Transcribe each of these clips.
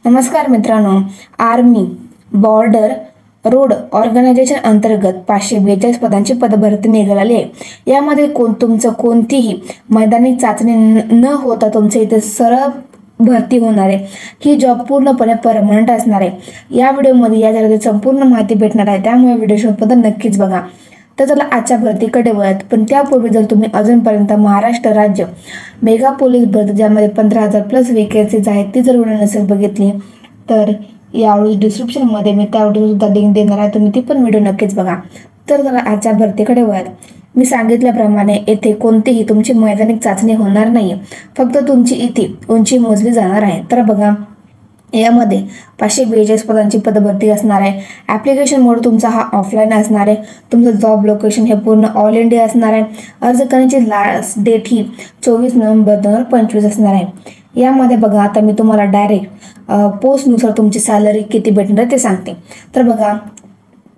नमस्कार मित्रांनो, army border road organisation अंतर्गत 542 पदांची पदभरती निघाली आहे। यामध्ये तुमचं कोणतीही मैदानी चाचणी न होता तुमचे इथे सरळ भरती होणार आहे। ही जॉब पूर्णपणे परमनंट असणार आहे। या व्हिडिओमध्ये या जागेची संपूर्ण माहिती भेटणार आहे, त्यामुळे व्हिडिओ शेवटपर्यंत नक्कीच बघा। तर चला आजच्या भरतीकडे वळूयात, पण त्यापूर्वी जर तुम्ही अजूनपर्यंत महाराष्ट्र राज्य मेगा पोलीस भरती ज्यामध्ये 15,000 प्लस वेकेन्सीज आहेत ती जर व्हिडिओ नसेल बघितली तर यावेळी डिस्क्रिप्शनमध्ये मी त्या व्हिडिओ सुद्धा लिंक देणार आहे, तुम्ही ती पण व्हिडिओ नक्कीच बघा। तर चला आजच्या भरतीकडे वळूयात। मी सांगितल्याप्रमाणे येथे कोणतीही तुमची मैदानिक चाचणी होणार नाही, फक्त तुमची इथे उंची मोजली जाणार आहे। तर बघा, यामध्ये 542 पदांची पदभरती असणार आहे। ॲप्लिकेशन मोड तुमचा हा ऑफलाईन असणार आहे। तुमचं जॉब लोकेशन हे पूर्ण ऑल इंडिया असणार आहे। अर्ज करण्याची लास्ट डेट ही 24 नोव्हेंबर 2025 असणार आहे। यामध्ये बघा, आता मी तुम्हाला डायरेक्ट पोस्टनुसार तुमची सॅलरी किती भेटणार ते सांगते। तर बघा,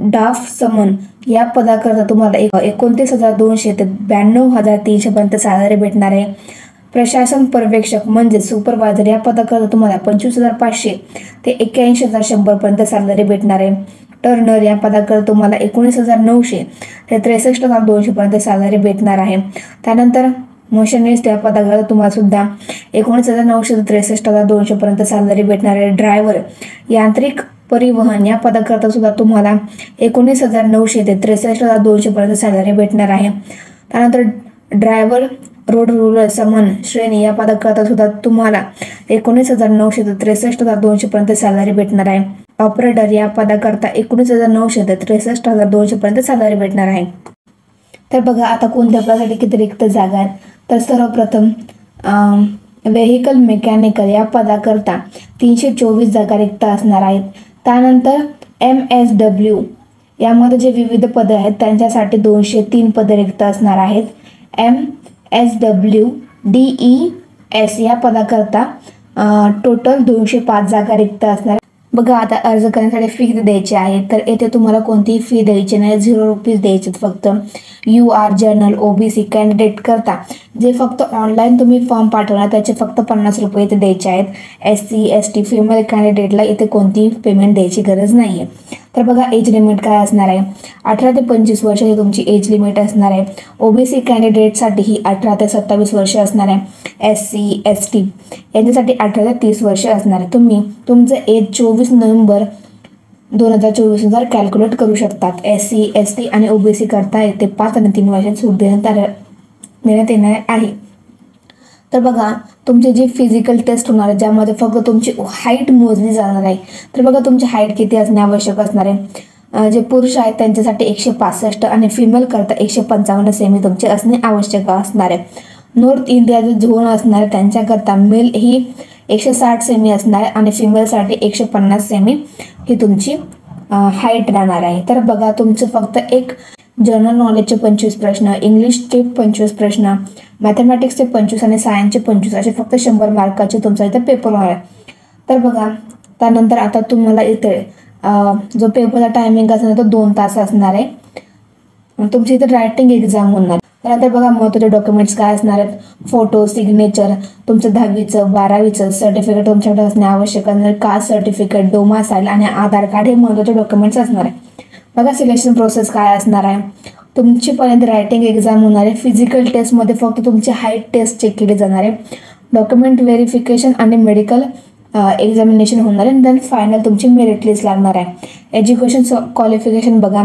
डाफ समन या पदाकरता तुम्हाला 29,200 ते 92,300 पर्यंत सॅलरी भेटणार आहे। प्रशासन पर्यवेक्षक म्हणजे सुपरवायझर या पदाकरता तुम्हाला 25,500 ते 81,100 पर्यंत सॅलरी भेटणार आहे। टर्नर या पदाकरता तुम्हाला 19,900 ते 63,200 पर्यंत सॅलरी भेटणार आहे। त्यानंतर मशिनिस्ट या पदाकरता तुम्हाला सुद्धा 19,900 ते 63,200 पर्यंत सॅलरी भेटणार आहे। ड्रायव्हर यांत्रिक परिवहन या पदाकरता सुद्धा तुम्हाला 19,900 ते 63,200 पर्यंत सॅलरी भेटणार आहे। त्यानंतर ड्रायव्हर रोड रूलर समन श्रेणी या पदाकरता सुद्धा तुम्हाला 19,900 ते 63,200 पर्यंत सॅलरी भेटणार आहे। ऑपरेटर या पदाकरता 19,900 ते 63,200 पर्यंत सॅलरी भेटणार आहे। तर बघा, आता कोणत्या पदासाठी किती रिक्त जागा आहेत। तर सर्वप्रथम व्हेकल मेकॅनिकल या पदाकरता 324 जागा रिक्त असणार आहेत। त्यानंतर MSW यामध्ये जे विविध पदे आहेत त्यांच्यासाठी 203 पदे रिक्त असणार आहेत। MSW DES या पदाकरता टोटल 205 जागा रिक्त असणार। बघा, आता अर्ज करण्यासाठी फी द्यायची आहे, तर येथे तुम्हाला कोणतीही फी द्यायची नाही, 0 रुपीज द्यायचे। फक्त UR जनरल OBC कॅन्डिडेट करता जे फक्त ऑनलाईन तुम्ही फॉर्म पाठवणार त्याचे फक्त 50 रुपये इथे द्यायचे आहेत। SC ST फिमेल कॅन्डिडेटला इथे कोणतीही पेमेंट द्यायची गरज नाही आहे। तर बघा, एज लिमिट काय असणार आहे, 18 ते 25 वर्ष ही तुमची एज लिमिट असणार आहे। OBC कॅन्डिडेटसाठी ही 18 ते 27 वर्ष असणार आहे। SC ST यांच्यासाठी 18 ते 30 वर्ष असणार आहे। तुम्ही तुमचं एज 24 नोव्हेंबर 2024 नुसार कॅल्क्युलेट करू शकतात। SC ST आणि OBC करता येते 5 आणि 3 वर्षात सूट देण्यात येणार आहे। तर बघा, तुमची जी फिजिकल टेस्ट होणार आहे ज्यामध्ये फक्त तुमची हाईट मोजली जाणार आहे। तर बघा, तुमची हाईट किती असणे आवश्यक असणार आहे। जे पुरुष आहेत त्यांच्यासाठी 165 आणि फिमेल करता 155 सेमी तुमचे असणे आवश्यक असणार आहे। नॉर्थ इंडियाचे झोन असणार आहे त्यांच्याकरता मेल ही 160 सेमी असणार आहे आणि फिमेलसाठी 150 सेमी ही तुमची हाईट राहणार आहे। तर बघा, तुमचं फक्त एक जनरल नॉलेजचे 25 प्रश्न, इंग्लिशचे 25 प्रश्न, मॅथमॅटिक्सचे 25 आणि सायन्सचे 25 असे फक्त 100 मार्काचे तुमचा इथे पेपर होणार आहे। तर बघा, त्यानंतर आता तुम्हाला इथे जो पेपरचा टायमिंग असणार तो 2 तास असणार आहे। तुमची इथे रायटिंग एक्झाम होणार। त्यानंतर बघा, महत्त्वाचे डॉक्युमेंट्स काय असणार आहेत, फोटो, सिग्नेचर, तुमचं 10वीचं 12वीचं सर्टिफिकेट तुमच्याकडे असणे आवश्यक असणार, कास्ट सर्टिफिकेट, डोमासाईल आणि आधार कार्ड हे महत्त्वाचे डॉक्युमेंट्स असणार आहे। बघा, सिलेक्शन प्रोसेस काय असणार आहे, तुमची पर्यंत रायटिंग एक्झाम होणार आहे। फिजिकल टेस्टमध्ये फक्त तुमची हाईट टेस्ट चेक केली जाणार आहे। डॉक्युमेंट व्हेरिफिकेशन आणि मेडिकल एक्झामिनेशन होणार आहे। देन फायनल तुमची मेरिट लिस्ट लागणार आहे। एज्युकेशन क्वालिफिकेशन बघा,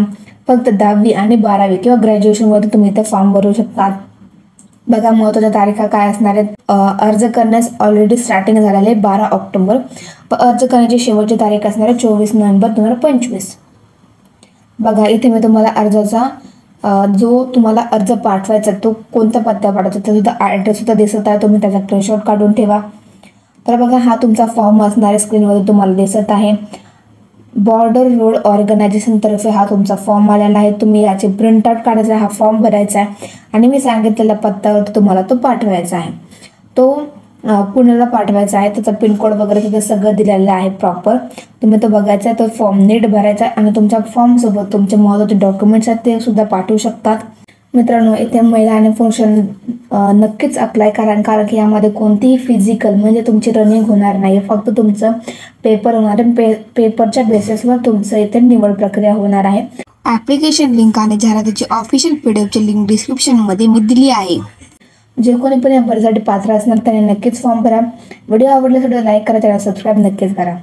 फक्त 10वी आणि 12वी किंवा ग्रॅज्युएशनवरती तुम्ही इथे फॉर्म भरू शकता। बघा, महत्त्वाच्या तारीखा काय असणार आहेत, अर्ज करण्यास ऑलरेडी स्टार्टिंग झालेले आहे 12 ऑक्टोबर, अर्ज करण्याची शेवटची तारीख असणार आहे 24 नोव्हेंबर 2025। बघा, इथे मी तुम्हाला अर्जाचा जो तुम्हाला अर्ज पाठवायचा तो कोणत्या पत्त्या पाठवायचा ते सुद्धा ॲड्रेस सुद्धा दिसत आहे, तुम्ही त्याचा स्क्रीनशॉट काढून ठेवा। तर बघा, हा तुमचा फॉर्म असणार आहे, स्क्रीनवर तुम्हाला दिसत आहे। बॉर्डर रोड ऑर्गनायझेशन तर्फे हा तुमचा फॉर्म आलेला आहे। तुम्ही याचे प्रिंटआउट काढायचा, हा फॉर्म भरायचा आहे आणि मी सांगितलेल्या पत्त्यावर तुम्हाला तो पाठवायचा आहे। तो पुण्याला पाठवायचा आहे, त्याचा पिनकोड वगैरे तिथे सगळं दिलेलं आहे प्रॉपर, तुम्ही तो बघायचा आहे। तो फॉर्म नीट भरायचा आहे आणि तुमच्या फॉर्मसोबत तुमचे महत्त्वाचे डॉक्युमेंट्स आहेत ते सुद्धा पाठवू शकतात। मित्रांनो, इथे महिला आणि फंक्शन नक्कीच अप्लाय करा, कारण की यामध्ये कोणतीही फिजिकल म्हणजे तुमची रनिंग होणार नाही, फक्त तुमचं पेपर होणार आहे. पेपरच्या बेसिसवर तुमचं इथे निवड प्रक्रिया होणार आहे. ॲप्लिकेशन लिंक आणि जाहिरातीची ऑफिशियल PDF लिंक डिस्क्रिप्शनमध्ये मी दिली आहे. जे कोणी पण या भरतीसाठी पात्र असणार त्यांनी नक्कीच फॉर्म भरा. व्हिडिओ आवडला तर लाईक करा, चॅनल सबस्क्राईब नक्कीच करा.